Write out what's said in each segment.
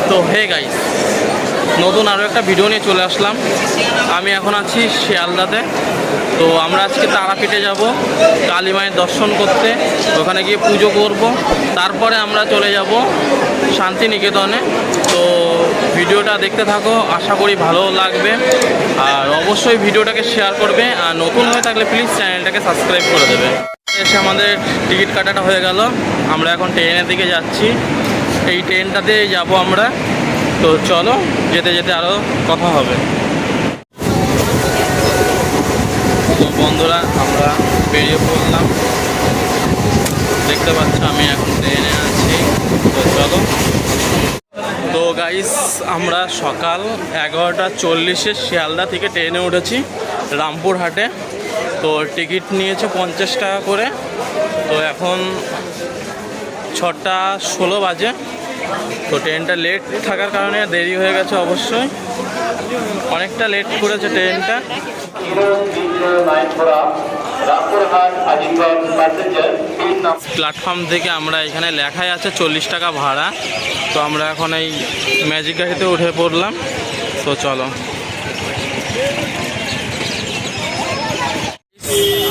তো hey guys, নতুন আরও একটা ভিডিও নিয়ে চলে আসলাম। আমি এখন আছি শিয়ালদাতে। তো আমরা আজকে তারাপীঠে যাব কালী মায়ের দর্শন করতে, ওখানে গিয়ে পুজো করব, তারপরে আমরা চলে যাব শান্তিনিকেতনে। তো ভিডিওটা দেখতে থাকো, আশা করি ভালো লাগবে। আর অবশ্যই ভিডিওটাকে শেয়ার করবে, আর নতুন হয়ে থাকলে প্লিজ চ্যানেলটাকে সাবস্ক্রাইব করে দেবে। এসে আমাদের টিকিট কাটাটা হয়ে গেল, আমরা এখন ট্রেনের দিকে যাচ্ছি। এই ট্রেনটাতে যাব আমরা। তো চলো, যেতে যেতে আরও কথা হবে। তো বন্ধুরা, আমরা বেরিয়ে পড়লাম। দেখতে পাচ্ছ আমি এখন ট্রেনে আছি। তো চলো। তো গাইস, আমরা সকাল 11:40 শিয়ালদা থেকে ট্রেনে উঠেছি রামপুরহাটে। তো টিকিট নিয়েছে 50 টাকা করে। তো এখন 6:16 বাজে। তো ট্রেনটা লেট থাকার কারণে দেরি হয়ে গেছে, অবশ্যই অনেকটা লেট করেছে ট্রেনটা। প্ল্যাটফর্ম থেকে আমরা এখানে লেখাই আছে 40 টাকা ভাড়া। তো আমরা এখন এই ম্যাজিক গাড়িতে উঠে পড়লাম। তো চলো,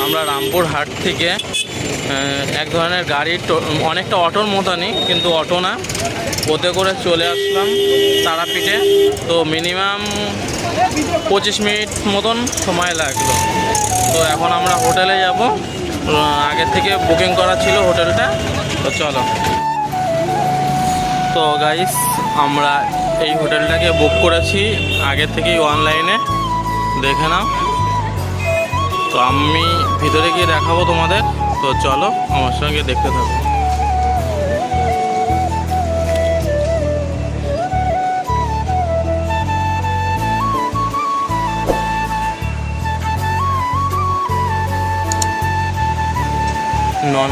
আমরা রামপুরহাট থেকে এক ধরনের গাড়ি, অনেকটা অটোর মতনই কিন্তু অটো না, ওতে করে চলে আসলাম তারাপীঠে। তো মিনিমাম 25 মিনিট মতন সময় লাগলো। তো এখন আমরা হোটেলে যাব, আগে থেকে বুকিং করা ছিল হোটেলটা। তো চলো। তো গাইস, আমরা এই হোটেলটাকে বুক করেছি আগে থেকেই অনলাইনে, দেখে নাও। তো আমি ভিতরে গিয়ে দেখাবো তোমাদের। তো চলো, আমার সঙ্গে দেখতে থাকো।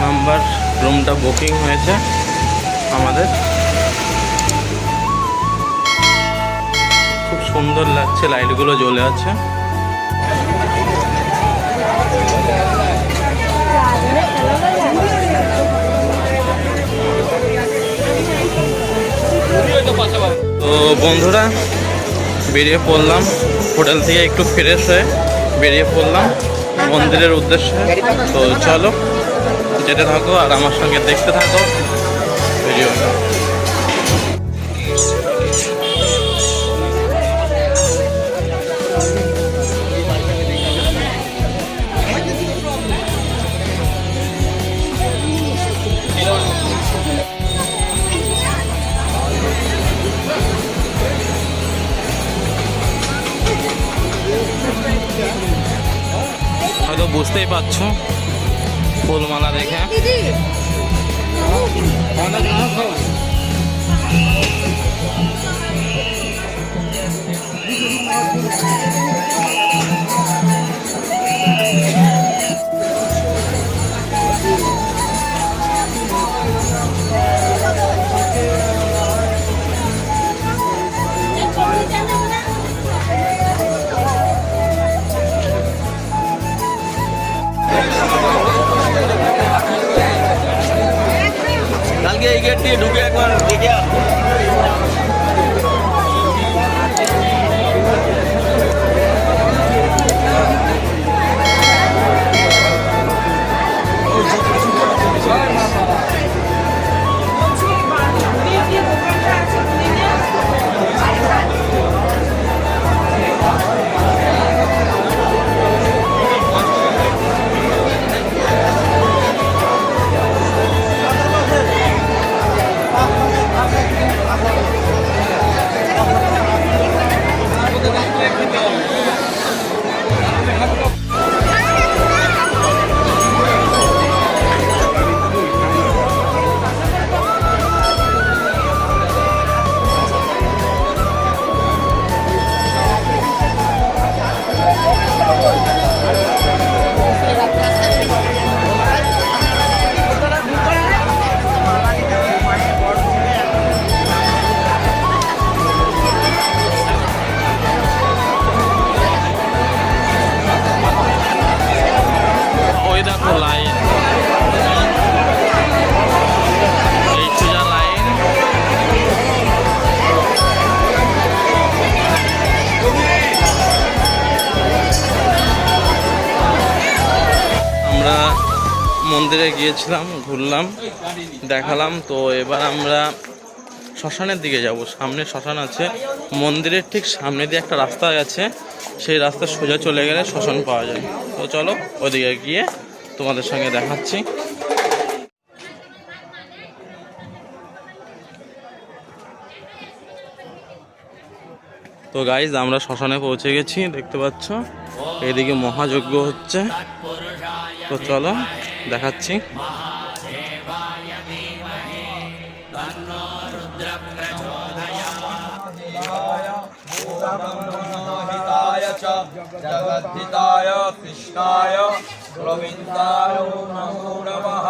নম্বর রুমটা বুকিং হয়েছে আমাদের। খুব সুন্দর লাগছে, লাইটগুলো জ্বলে আছে। তো বন্ধুরা, বেরিয়ে পড়লাম হোটেল থেকে, একটু ফ্রেশ হয়ে বেরিয়ে পড়লাম মন্দিরের উদ্দেশ্যে। তো চলো, যেতে থাকো আর আমার সঙ্গে দেখতে থাকো ভিডিওটা। হয়তো বুঝতেই পারছো ফুলমালা দেখে। কালকে এই গেট দিয়ে ঢুকে একবার দেখে আসবো। মন্দিরে গিয়েছিলাম, ঘুরলাম, দেখালাম। তো এবার আমরা শ্মশানের দিকে যাব। সামনে শ্মশান আছে, মন্দিরের ঠিক সামনে দিয়ে একটা রাস্তা আছে, সেই রাস্তা সোজা চলে গেলে শ্মশান পাওয়া যায়। তো চলো ওদিকে গিয়ে তোমাদের সঙ্গে দেখাচ্ছি। তো গাইজ আমরা শ্মশানে পৌঁছে গেছি, দেখতে পাচ্ছ এইদিকে মহাযজ্ঞ হচ্ছে। তো চলো দেখাচ্ছি। জগদ্ধিতায় কৃষ্ণায় গোবিন্দায় নমো নমঃ।